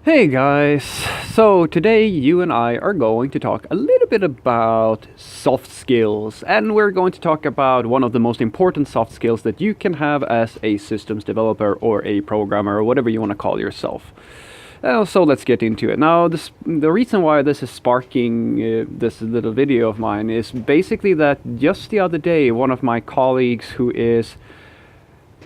Hey guys, so today you and I are going to talk a little bit about soft skills, and we're going to talk about one of the most important soft skills that you can have as a systems developer or a programmer or whatever you want to call yourself. So let's get into it. Now, the reason why this is sparking this little video of mine is basically that just the other day, one of my colleagues who is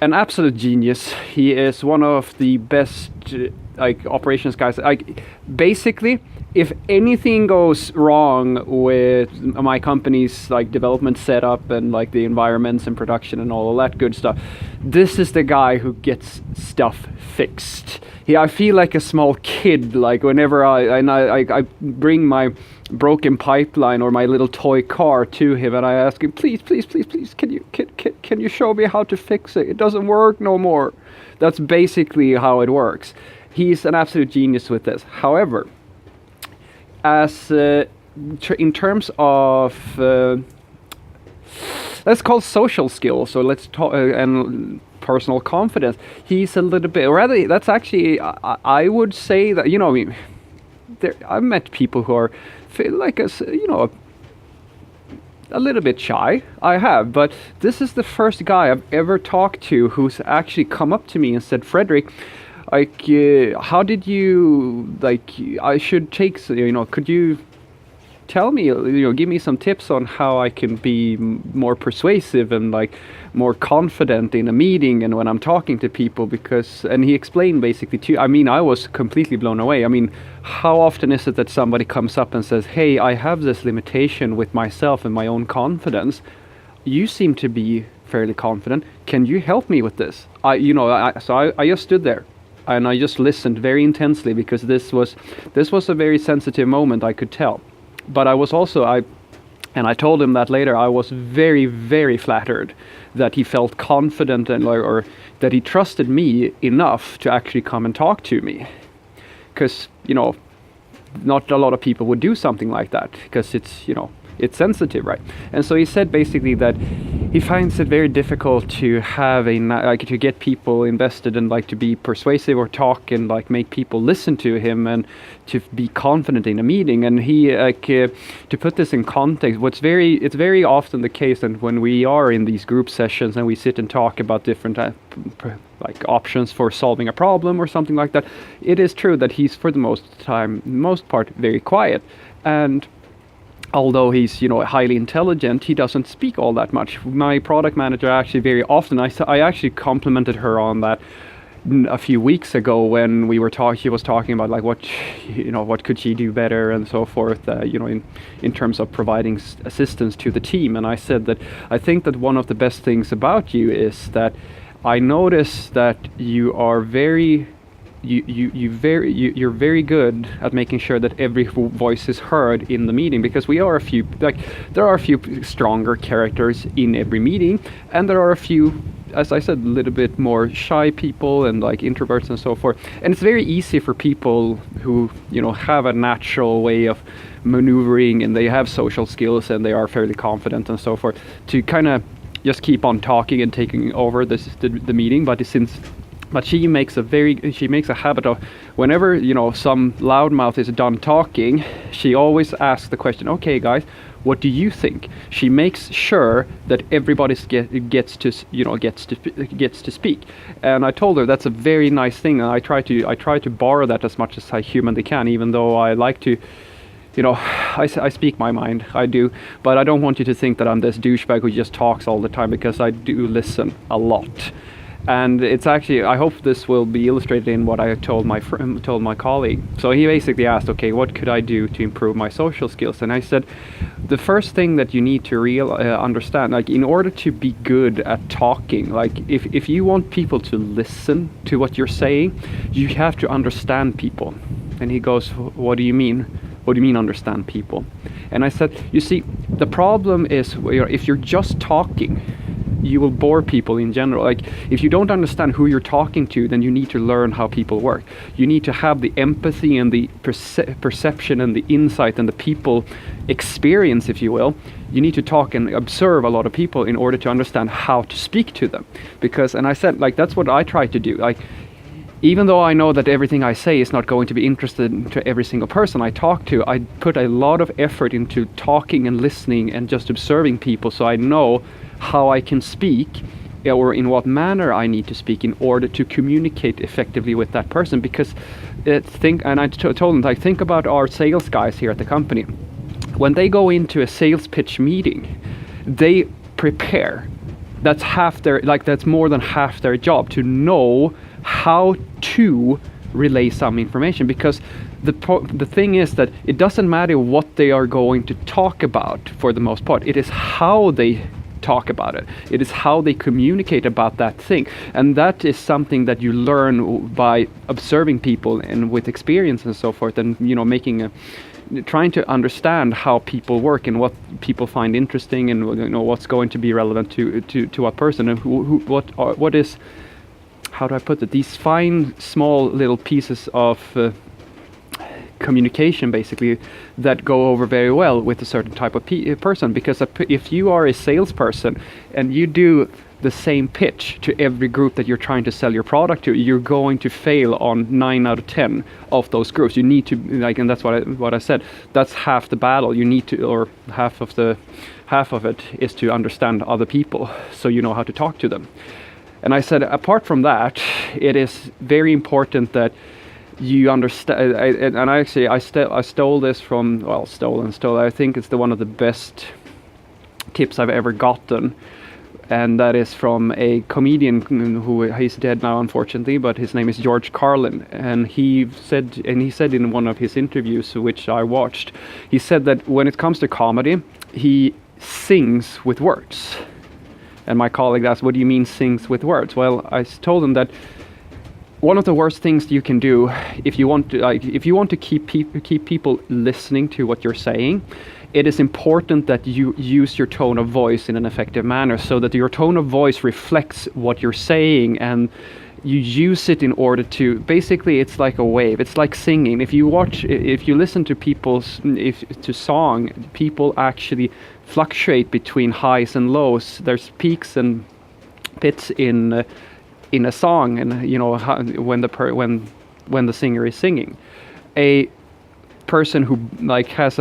an absolute genius. He is one of the best operations guys. Basically, if anything goes wrong with my company's development setup and the environments and production and all of that good stuff, this is the guy who gets stuff fixed. I feel like a small kid, whenever I bring my broken pipeline or my little toy car to him and I ask him, please, can you show me how to fix it? It doesn't work no more. That's basically how it works. He's an absolute genius with this. However, as in terms of let's call social skills, so let's talk and personal confidence, he's a little bit, or rather, that's actually, I would say that, I've met people who are like us, a little bit shy. I have, but this is the first guy I've ever talked to who's actually come up to me and said, Frederick, how did you, I should take, could you tell me, give me some tips on how I can be more persuasive and more confident in a meeting and when I'm talking to people, and he explained basically to, I was completely blown away. How often is it that somebody comes up and says, hey, I have this limitation with myself and my own confidence. You seem to be fairly confident. Can you help me with this? I just stood there and I just listened very intensely because this was a very sensitive moment, I could tell. But I was also, and I told him that later, I was very, very flattered that he felt confident and or that he trusted me enough to actually come and talk to me. Because, not a lot of people would do something like that because it's sensitive, right? And so he said basically that he finds it very difficult to have to get people invested and to be persuasive or talk and make people listen to him and to be confident in a meeting. And he to put this in context, it's very often the case that when we are in these group sessions and we sit and talk about different options for solving a problem or something like that, it is true that he's for the most part very quiet. And although he's highly intelligent, he doesn't speak all that much. My product manager actually very often, I actually complimented her on that a few weeks ago when we were she was talking about what could she do better and so forth, in terms of providing assistance to the team. And I said that I think that one of the best things about you is that I notice that you are you're very good at making sure that every voice is heard in the meeting, because there are a few stronger characters in every meeting, and there are a few, as I said, a little bit more shy people and introverts and so forth. And it's very easy for people who have a natural way of maneuvering and they have social skills and they are fairly confident and so forth to kind of just keep on talking and taking over the meeting. But she makes a habit of, whenever some loudmouth is done talking, she always asks the question, okay guys, what do you think? She makes sure that everybody gets to speak. And I told her that's a very nice thing, and I try to borrow that as much as I humanly can, even though I like to I speak my mind, I do, but I don't want you to think that I'm this douchebag who just talks all the time, because I do listen a lot. And it's actually, I hope this will be illustrated in what I told my colleague. So he basically asked, okay, what could I do to improve my social skills? And I said, the first thing that you need to understand, in order to be good at talking, if you want people to listen to what you're saying, you have to understand people. And he goes, what do you mean? What do you mean understand people? And I said, you see, the problem is if you're just talking, you will bore people in general. If you don't understand who you're talking to, then you need to learn how people work. You need to have the empathy and the perception and the insight and the people experience, if you will. You need to talk and observe a lot of people in order to understand how to speak to them. And I said, that's what I try to do. even though I know that everything I say is not going to be interesting to every single person I talk to, I put a lot of effort into talking and listening and just observing people, so I know how I can speak or in what manner I need to speak in order to communicate effectively with that person. Because I told them, like, think about our sales guys here at the company. When they go into a sales pitch meeting, they prepare. That's more than half their job, to know how to relay some information. Because the thing is that it doesn't matter what they are going to talk about for the most part. It is how they talk about it. It is how they communicate about that thing. And that is something that you learn by observing people and with experience and so forth, and trying to understand how people work and what people find interesting, and what's going to be relevant to a person, and what is, how do I put it, these fine small little pieces of communication basically that go over very well with a certain type of person. Because if you are a salesperson and you do the same pitch to every group that you're trying to sell your product to, you're going to fail on 9 out of 10 of those groups. You need to, and that's what I said, that's half the battle. You need to, or half of it is to understand other people, so you know how to talk to them. And I said, apart from that, it is very important that you understand, and I stole this from, I think it's one of the best tips I've ever gotten, and that is from a comedian who, he's dead now unfortunately, but his name is Carlin, and he said in one of his interviews, which I watched, he said that when it comes to comedy, he sings with words. And my colleague asked, what do you mean sings with words? Well, I told him that one of the worst things you can do if you want to keep people listening to what you're saying, it is important that you use your tone of voice in an effective manner, so that your tone of voice reflects what you're saying, and you use it in order to, basically it's like a wave. It's like singing. If you listen to song, people actually fluctuate between highs and lows. There's peaks and pits in a song, and when the singer is singing. A person who has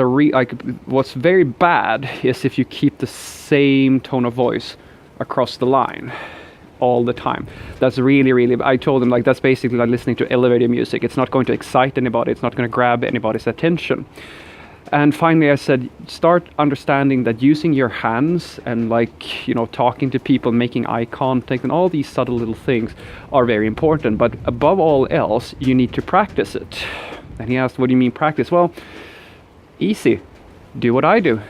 what's very bad is if you keep the same tone of voice across the line all the time. That's really, I told him, that's basically like listening to elevator music. It's not going to excite anybody. It's not going to grab anybody's attention. And finally I said, start understanding that using your hands and talking to people, making eye contact, and all these subtle little things are very important. But above all else, you need to practice it. And he asked, what do you mean practice? Well, easy. Do what I do.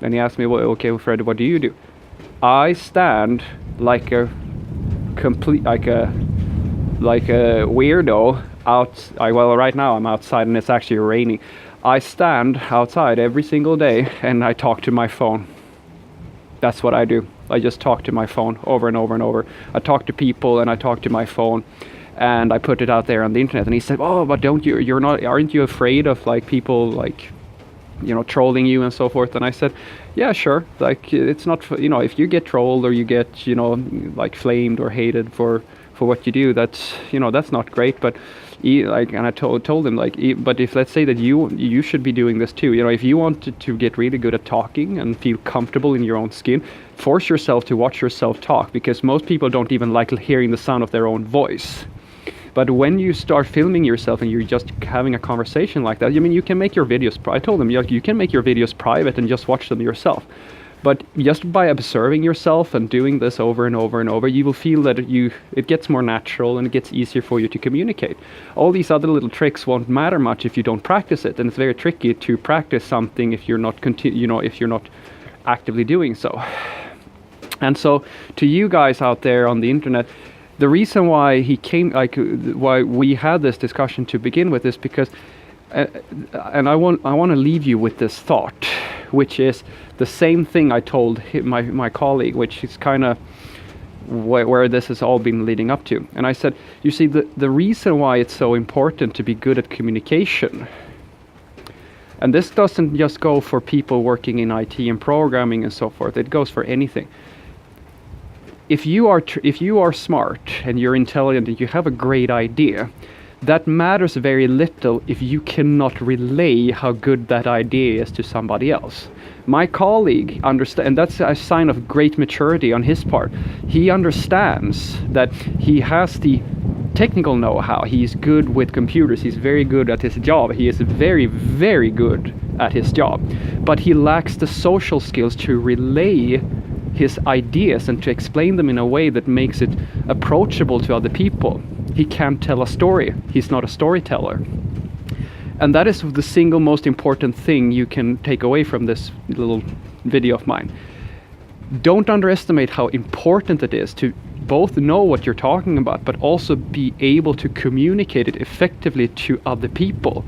And he asked me, well, okay, Fred, what do you do? I stand like a weirdo right now I'm outside and it's actually raining. I stand outside every single day and I talk to my phone. That's what I do. I just talk to my phone over and over and over. I talk to people and I talk to my phone, and I put it out there on the internet. And he said, oh, but aren't you afraid of people trolling you and so forth? And I said, yeah, sure. It's not, if you get trolled or you get, flamed or hated for what you do, that's not great. But and I told him, but if, let's say that you should be doing this too. If you want to get really good at talking and feel comfortable in your own skin, force yourself to watch yourself talk, because most people don't even like hearing the sound of their own voice. But when you start filming yourself and you're just having a conversation like that, you can make your videos. I told them, you can make your videos private and just watch them yourself. But just by observing yourself and doing this over and over and over, you will feel that it gets more natural and it gets easier for you to communicate. All these other little tricks won't matter much if you don't practice it, and it's very tricky to practice something if you're not if you're not actively doing so. And so, to you guys out there on the internet, the reason why why we had this discussion to begin with is because, and I want to leave you with this thought, which is the same thing I told my colleague, which is kind of where this has all been leading up to. And I said, you see, the reason why it's so important to be good at communication, and this doesn't just go for people working in IT and programming and so forth, it goes for anything. if you are smart and you're intelligent and you have a great idea, that matters very little if you cannot relay how good that idea is to somebody else. My colleague understands, and that's a sign of great maturity on his part. He understands that he has the technical know-how. He's good with computers. He's very good at his job. He is very, very good at his job. But he lacks the social skills to relay his ideas and to explain them in a way that makes it approachable to other people. He can't tell a story. He's not a storyteller. And that is the single most important thing you can take away from this little video of mine. Don't underestimate how important it is to both know what you're talking about, but also be able to communicate it effectively to other people.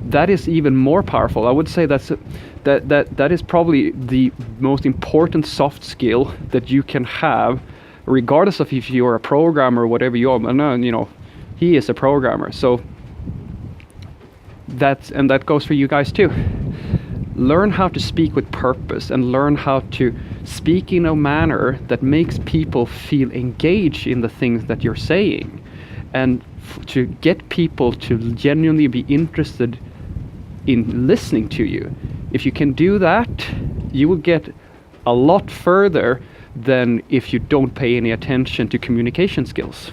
That is even more powerful. I would say that is probably the most important soft skill that you can have, regardless of if you're a programmer or whatever you are. And you know, he is a programmer, so that goes for you guys too. Learn how to speak with purpose and learn how to speak in a manner that makes people feel engaged in the things that you're saying, and to get people to genuinely be interested in listening to you. If you can do that, you will get a lot further than if you don't pay any attention to communication skills.